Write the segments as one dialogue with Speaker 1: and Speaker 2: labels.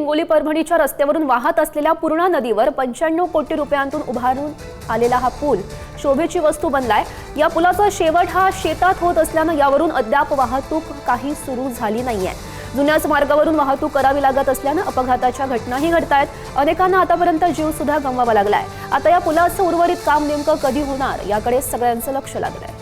Speaker 1: हिंगोली परभणीच्या रस्त्यावरून वाहत असलेल्या पूर्णा नदीवर 95 कोटी रुपयांतून उभारून आलेला हा पूल शोभेची वस्तू बनलाय। या पुलाचा शेवट हा शेतात होत असल्यानं यावरून अद्याप वाहतूक काही सुरू झाली नाहीये। जुन्याच मार्गावरून वाहतूक करावी लागत असल्यानं अपघाताच्या घटनाही घडतायत। अनेकांना आतापर्यंत जीव सुद्धा गमवावा लागलाय। आता या पुलाचं उर्वरित काम नेमकं कधी होणार याकडे सगळ्यांचं लक्ष लागलंय।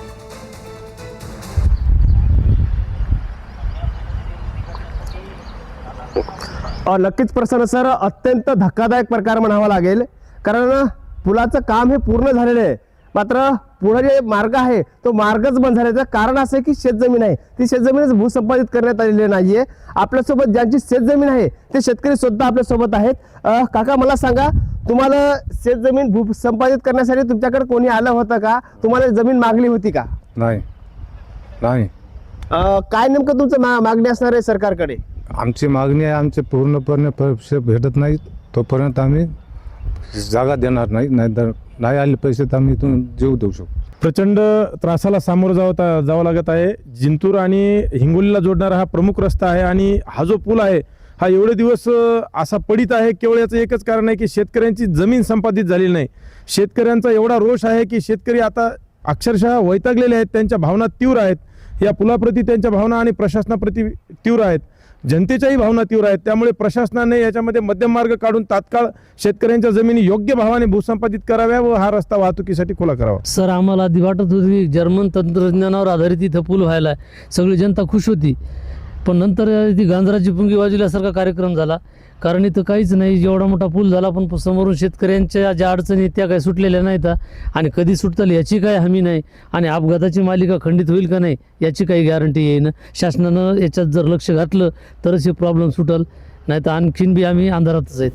Speaker 2: नक्कीच प्रसन्न सर, अत्यंत धक्कादायक प्रकार म्हणावा लागेल, कारण पुलाचं काम हे पूर्ण झालेलं आहे, मात्र पुढे जे मार्ग आहे तो मार्गच बंद झाल्याचं कारण असं की शेतजमीन आहे ती शेतजमीनच भूसंपादित करण्यात आलेली नाहीये। आपल्यासोबत ज्यांची शेतजमीन आहे ते शेतकरी स्वतः आपल्यासोबत आहेत। काका मला सांगा, तुम्हाला शेतजमीन भूसंपादित करण्यासाठी तुमच्याकडे कोणी आलं होतं का? तुम्हाला जमीन मागली होती का?
Speaker 3: नाही नाही।
Speaker 2: काय नेमकं तुमचं मागणी असणार आहे सरकारकडे?
Speaker 3: आमची मागणी आहे, आमचे पूर्णपणे पैसे भेटत नाही तोपर्यंत आम्ही जागा देणार नाही, नाहीतर नाही आले पैसे तर आम्ही इथून जीव देऊ शकतो।
Speaker 4: प्रचंड त्रासाला सामोरं जावं लागत आहे। जिंतूर आणि हिंगोलीला जोडणारा हा प्रमुख रस्ता आहे आणि हा जो पूल आहे हा एवढे दिवस असा पडित आहे। केवळ याचं एकच कारण आहे की शेतकऱ्यांची जमीन संपादित झालेली नाही। शेतकऱ्यांचा एवढा रोष आहे की शेतकरी आता अक्षरशः वैतागलेले आहेत, त्यांच्या भावना तीव्र आहेत। या पुलाप्रती त्यांच्या भावना आणि प्रशासनाप्रती तीव्र आहेत, जनतेच्याही भावना तीव्र आहेत। त्यामुळे प्रशासनाने याच्यामध्ये मध्यम मार्ग काढून तात्काळ शेतकऱ्यांच्या जमिनी योग्य भावाने भूसंपादित कराव्या व हा रस्ता वाहतुकीसाठी खुला करावा।
Speaker 5: सर, आम्हाला आधी वाटत होती जर्मन तंत्रज्ञानावर आधारित इथं पूल व्हायला, सगळी जनता खुश होती, पण नंतर ती गांजराची पुंगी वाजवल्यासारखा कार्यक्रम झाला। कारण इथं काहीच नाही, जेवढा मोठा पूल झाला पण समोरून शेतकऱ्यांच्या ज्या अडचणी त्या काही सुटलेल्या नाहीत आणि कधी सुटतील याची काही हमी नाही आणि अपघाताची मालिका खंडित होईल का नाही याची काही गॅरंटी येईन। शासनानं याच्यात जर लक्ष घातलं तरच हे प्रॉब्लेम सुटल, नाही तर आणखीन बी आम्ही अंधारातच आहेत।